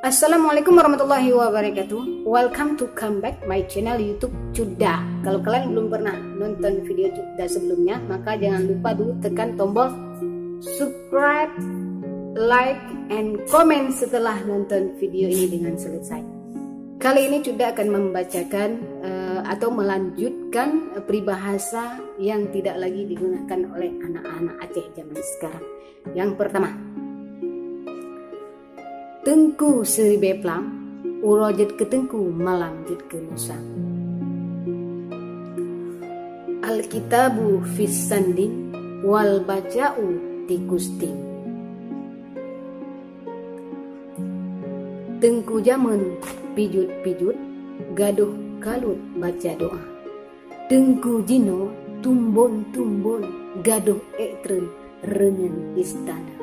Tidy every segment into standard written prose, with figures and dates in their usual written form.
Assalamualaikum warahmatullahi wabarakatuh. Welcome to come back my channel YouTube Cuda. Kalau kalian belum pernah nonton video Cuda sebelumnya, maka jangan lupa dulu tekan tombol subscribe, like, and comment setelah nonton video ini dengan selesai. Kali ini Cuda akan membacakan atau melanjutkan peribahasa yang tidak lagi digunakan oleh anak-anak Aceh zaman sekarang. Yang pertama, Tengku seribe plam, uro jet ke tengku, malam jet ke nusa. Alkitabu fis sanding, wal baca'u tikusting. Tengku jaman pijut-pijut, gaduh kalut baca doa. Tengku jino tumbon-tumbon, gaduh ekren rengen istana.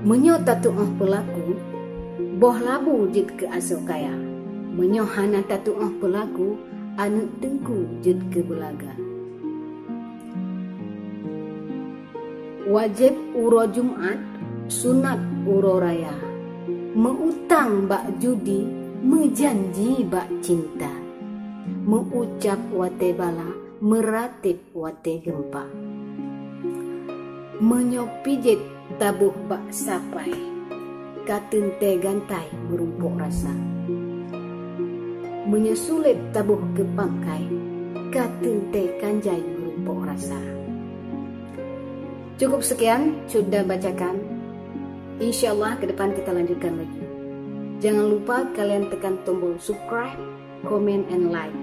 Menyo tatu'ah pelaku, boh labu jid ke asok kaya. Menyo hana tatu'ah pelaku, anak tengku jid ke belaga. Wajib uro Jumat, sunat uro raya. Meutang bak judi, mejanji bak cinta. Mengucap wate bala, meratip wate gempa. Menyo pijit tabuh bak sapai, katente gantai merumpuk rasa. Menyesulit tabuh ke pangkai, katente kanjai merumpuk rasa. Cukup sekian sudah bacakan. Insyaallah ke depan kita lanjutkan lagi. Jangan lupa kalian tekan tombol subscribe, comment, and like.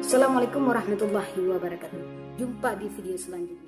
Assalamualaikum warahmatullahi wabarakatuh. Jumpa di video selanjutnya.